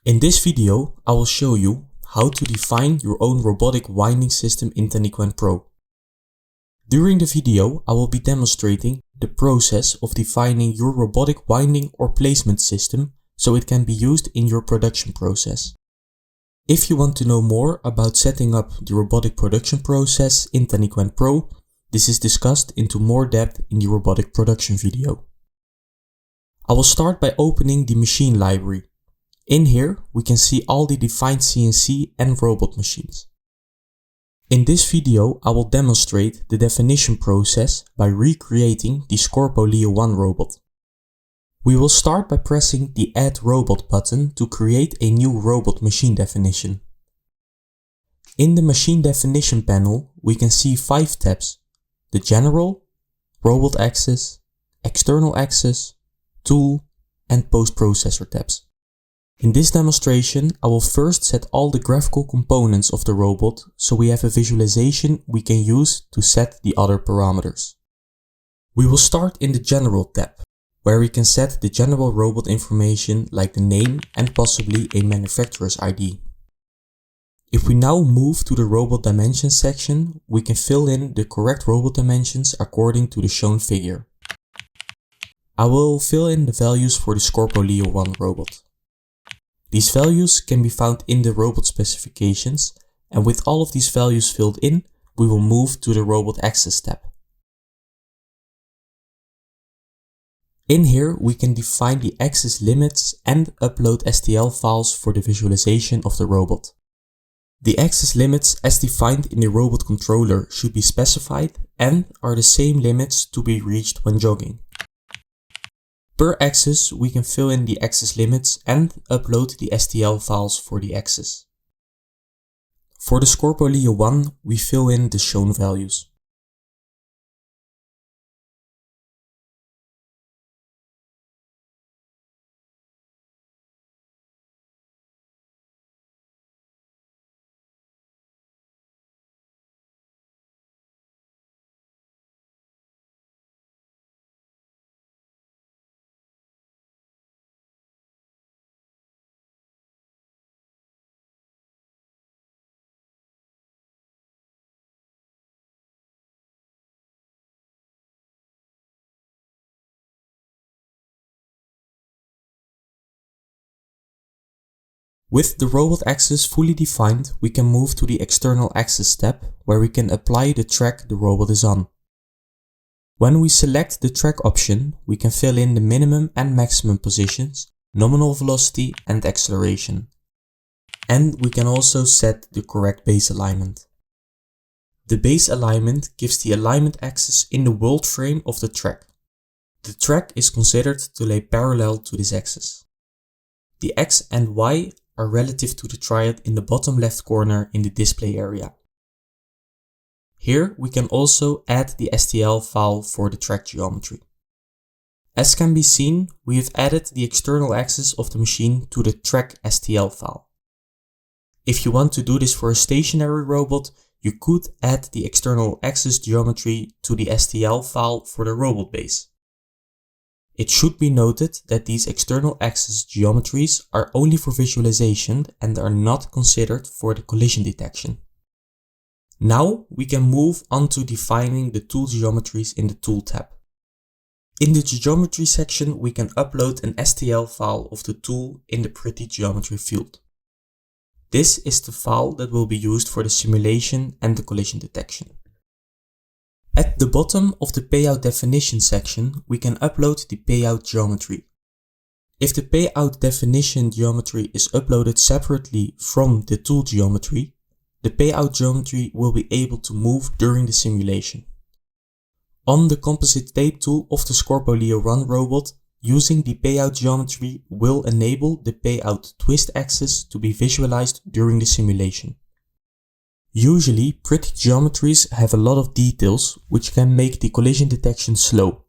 In this video, I will show you how to define your own robotic winding system in TaniqWind Pro. During the video, I will be demonstrating the process of defining your robotic winding or placement system so it can be used in your production process. If you want to know more about setting up the robotic production process in TaniqWind Pro, this is discussed into more depth in the robotic production video. I will start by opening the machine library. In here, we can see all the defined CNC and robot machines. In this video, I will demonstrate the definition process by recreating the Scorpo Leo 1 robot. We will start by pressing the Add Robot button to create a new robot machine definition. In the machine definition panel, we can see 5 tabs: the General, Robot Axis, External Axis, Tool, and Post-Processor tabs. In this demonstration, I will first set all the graphical components of the robot so we have a visualization we can use to set the other parameters. We will start in the General tab, where we can set the general robot information like the name and possibly a manufacturer's ID. If we now move to the Robot Dimensions section, we can fill in the correct robot dimensions according to the shown figure. I will fill in the values for the Scorpo Leo 1 robot. These values can be found in the robot specifications, and with all of these values filled in, we will move to the Robot Axis tab. In here, we can define the axis limits and upload STL files for the visualization of the robot. The axis limits as defined in the robot controller should be specified and are the same limits to be reached when jogging. Per axis, we can fill in the axis limits and upload the STL files for the axis. For the Scorpo Leo 1, we fill in the shown values. With the robot axis fully defined, we can move to the External Axis tab, where we can apply the track the robot is on. When we select the track option, we can fill in the minimum and maximum positions, nominal velocity and acceleration. And we can also set the correct base alignment. The base alignment gives the alignment axis in the world frame of the track. The track is considered to lay parallel to this axis. The X and Y are relative to the triad in the bottom left corner in the display area. Here we can also add the STL file for the track geometry. As can be seen, we have added the external axis of the machine to the track STL file. If you want to do this for a stationary robot, you could add the external axis geometry to the STL file for the robot base. It should be noted that these external axis geometries are only for visualization and are not considered for the collision detection. Now we can move on to defining the tool geometries in the Tool tab. In the Geometry section, we can upload an STL file of the tool in the Pretty Geometry field. This is the file that will be used for the simulation and the collision detection. At the bottom of the Payout Definition section, we can upload the payout geometry. If the payout definition geometry is uploaded separately from the tool geometry, the payout geometry will be able to move during the simulation. On the composite tape tool of the Scorpo Leo 1 robot, using the payout geometry will enable the payout twist axis to be visualized during the simulation. Usually, pretty geometries have a lot of details which can make the collision detection slow.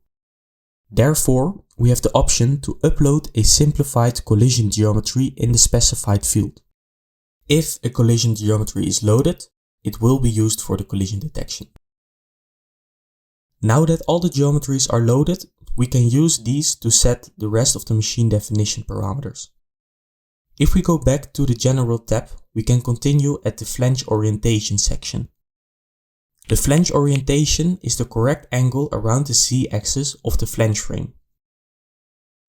Therefore, we have the option to upload a simplified collision geometry in the specified field. If a collision geometry is loaded, it will be used for the collision detection. Now that all the geometries are loaded, we can use these to set the rest of the machine definition parameters. If we go back to the General tab, we can continue at the flange orientation section. The flange orientation is the correct angle around the Z-axis of the flange frame.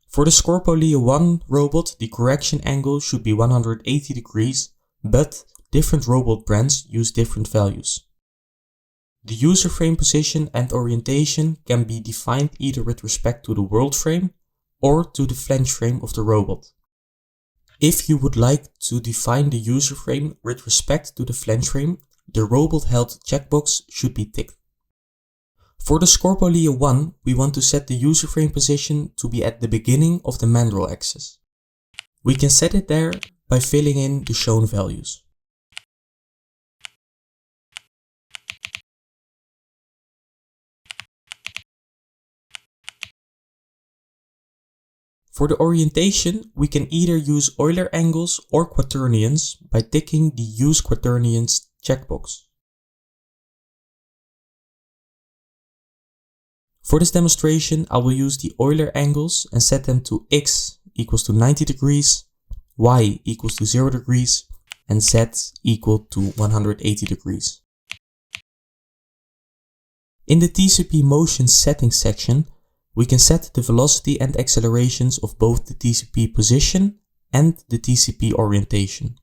For the Scorpo Leo 1 robot, the correction angle should be 180 degrees, but different robot brands use different values. The user frame position and orientation can be defined either with respect to the world frame or to the flange frame of the robot. If you would like to define the user frame with respect to the flange frame, the robot held checkbox should be ticked. For the Scorpo Leo 1, we want to set the user frame position to be at the beginning of the mandrel axis. We can set it there by filling in the shown values. For the orientation, we can either use Euler angles or quaternions by ticking the Use Quaternions checkbox. For this demonstration, I will use the Euler angles and set them to x equals to 90 degrees, y equals to 0 degrees, and z equal to 180 degrees. In the TCP motion settings section, we can set the velocity and accelerations of both the TCP position and the TCP orientation.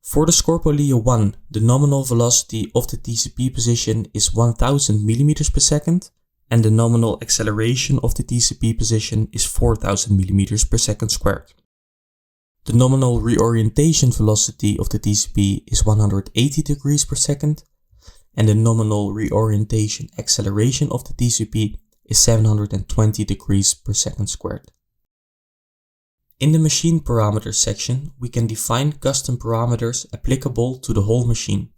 For the Scorpo Leo 1, the nominal velocity of the TCP position is 1000 mm per second, and the nominal acceleration of the TCP position is 4000 mm per second squared. The nominal reorientation velocity of the TCP is 180 degrees per second, and the nominal reorientation acceleration of the TCP is 720 degrees per second squared. In the machine parameters section, we can define custom parameters applicable to the whole machine.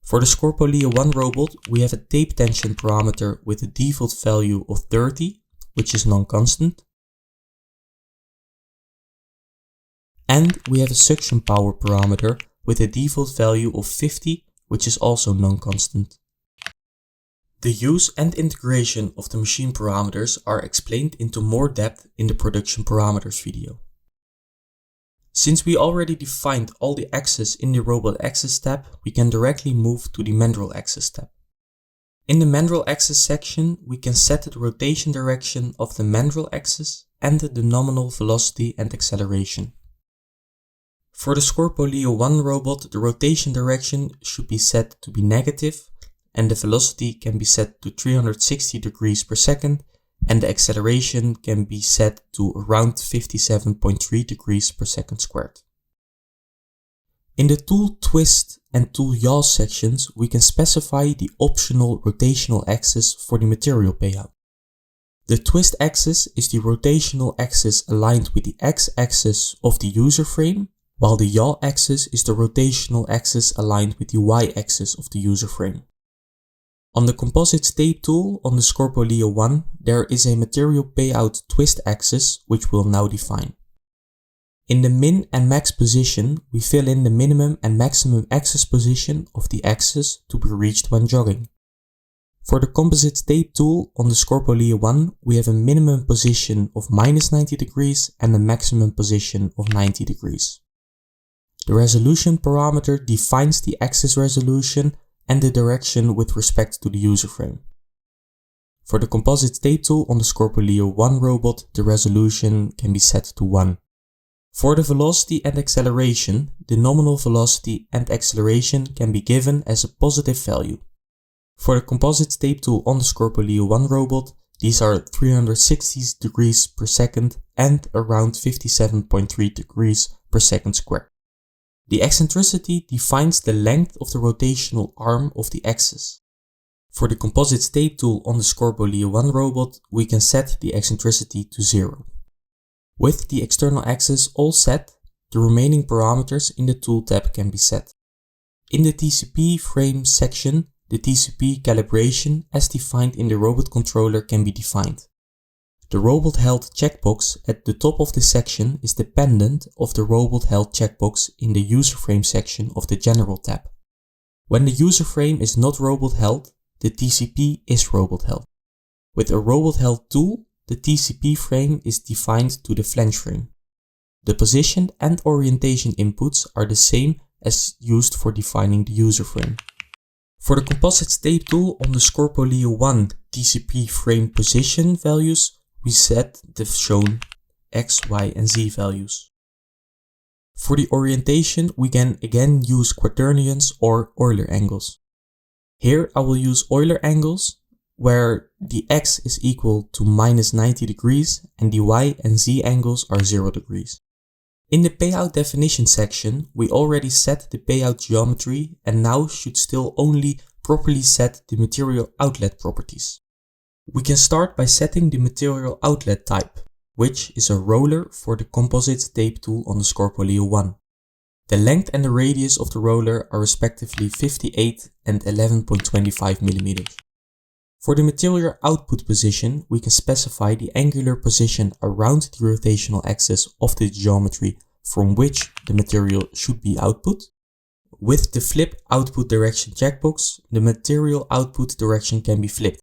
For the Scorpo Leo 1 robot, we have a tape tension parameter with a default value of 30, which is non-constant. And we have a suction power parameter with a default value of 50, which is also non-constant. The use and integration of the machine parameters are explained into more depth in the production parameters video. Since we already defined all the axes in the Robot Axis tab, we can directly move to the Mandrel Axis tab. In the Mandrel Axis section, we can set the rotation direction of the mandrel axis and the nominal velocity and acceleration. For the Scorpo Leo 1 robot, the rotation direction should be set to be negative, and the velocity can be set to 360 degrees per second, and the acceleration can be set to around 57.3 degrees per second squared. In the Tool Twist and Tool Yaw sections, we can specify the optional rotational axis for the material payout. The twist axis is the rotational axis aligned with the x-axis of the user frame, while the yaw axis is the rotational axis aligned with the y-axis of the user frame. On the Composite Tape tool on the Scorpo Leo 1, there is a material payout twist axis which we'll now define. In the min and max position, we fill in the minimum and maximum axis position of the axis to be reached when jogging. For the Composite Tape tool on the Scorpo Leo 1, we have a minimum position of -90 degrees and a maximum position of 90 degrees. The resolution parameter defines the axis resolution and the direction with respect to the user frame. For the Composite Tape tool on the Scorpo Leo 1 robot, the resolution can be set to 1. For the velocity and acceleration, the nominal velocity and acceleration can be given as a positive value. For the Composite Tape tool on the Scorpo Leo 1 robot, these are 360 degrees per second and around 57.3 degrees per second squared. The eccentricity defines the length of the rotational arm of the axis. For the Composite Tape tool on the Scorpo Leo 1 robot, we can set the eccentricity to 0. With the external axis all set, the remaining parameters in the Tool tab can be set. In the TCP frame section, the TCP calibration as defined in the robot controller can be defined. The robot held checkbox at the top of the section is dependent of the robot held checkbox in the user frame section of the General tab. When the user frame is not robot held, the TCP is robot held. With a robot held tool, the TCP frame is defined to the flange frame. The position and orientation inputs are the same as used for defining the user frame. For the Composites tape tool on the Scorpio 1 TCP frame position values, we set the shown X, Y and Z values. For the orientation, we can again use quaternions or Euler angles. Here I will use Euler angles, where the X is equal to -90 degrees and the Y and Z angles are 0 degrees. In the payout definition section, we already set the payout geometry and now should still only properly set the material outlet properties. We can start by setting the material outlet type, which is a roller for the Composites tape tool on the Scorpio 1. The length and the radius of the roller are respectively 58 and 11.25 mm. For the material output position, we can specify the angular position around the rotational axis of the geometry from which the material should be output. With the flip output direction checkbox, the material output direction can be flipped.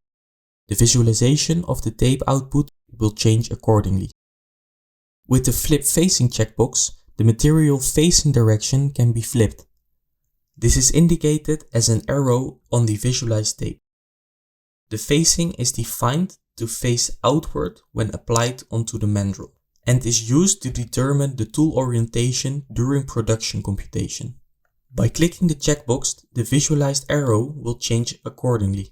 The visualization of the tape output will change accordingly. With the flip facing checkbox, the material facing direction can be flipped. This is indicated as an arrow on the visualized tape. The facing is defined to face outward when applied onto the mandrel and is used to determine the tool orientation during production computation. By clicking the checkbox, the visualized arrow will change accordingly.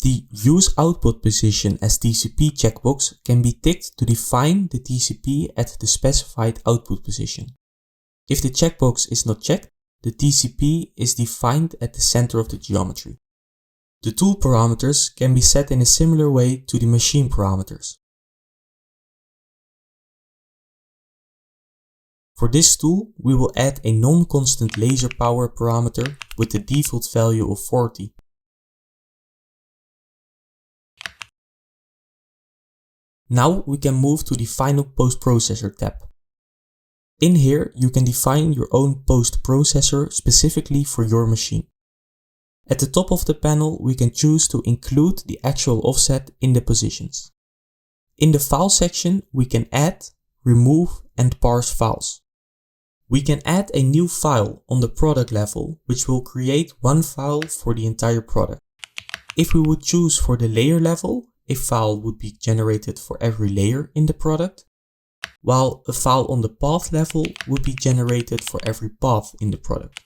The Use Output Position as TCP checkbox can be ticked to define the TCP at the specified output position. If the checkbox is not checked, the TCP is defined at the center of the geometry. The tool parameters can be set in a similar way to the machine parameters. For this tool, we will add a non-constant laser power parameter with the default value of 40. Now we can move to the final post-processor tab. In here, you can define your own post-processor specifically for your machine. At the top of the panel, we can choose to include the actual offset in the positions. In the file section, we can add, remove and parse files. We can add a new file on the product level, which will create one file for the entire product. If we would choose for the layer level, a file would be generated for every layer in the product, while a file on the path level would be generated for every path in the product.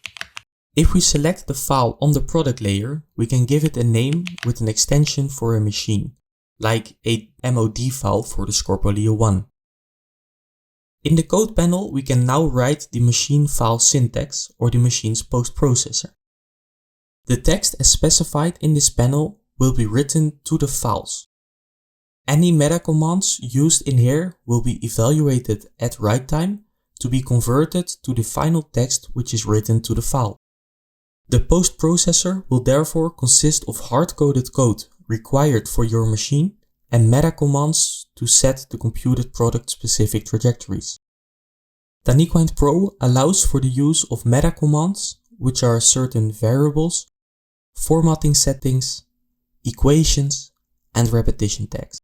If we select the file on the product layer, we can give it a name with an extension for a machine, like a MOD file for the Scorpio 1. In the code panel, we can now write the machine file syntax or the machine's post-processor. The text as specified in this panel will be written to the files. Any meta commands used in here will be evaluated at write time to be converted to the final text which is written to the file. The post-processor will therefore consist of hard-coded code required for your machine and meta commands to set the computed product-specific trajectories. TaniqWind Pro allows for the use of meta commands, which are certain variables, formatting settings, equations, and repetition tags.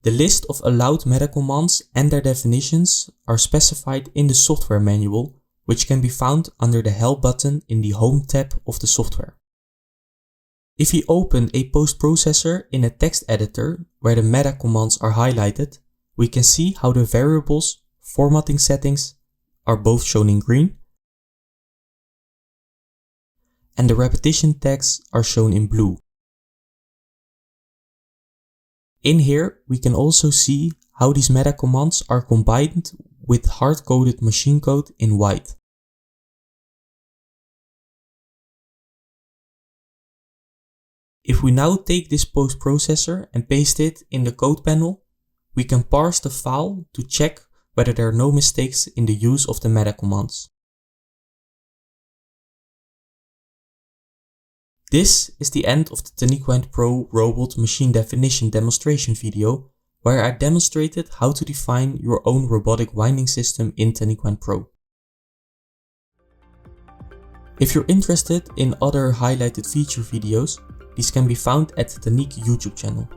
The list of allowed meta commands and their definitions are specified in the software manual, which can be found under the Help button in the Home tab of the software. If we open a post-processor in a text editor where the meta commands are highlighted, we can see how the variables, formatting settings are both shown in green and the repetition tags are shown in blue. In here, we can also see how these meta commands are combined with hard-coded machine code in white. If we now take this post-processor and paste it in the code panel, we can parse the file to check whether there are no mistakes in the use of the meta commands. This is the end of the TaniqWind Pro Robot Machine Definition demonstration video, where I demonstrated how to define your own robotic winding system in TaniqWind Pro. If you're interested in other highlighted feature videos, these can be found at the Taniq YouTube channel.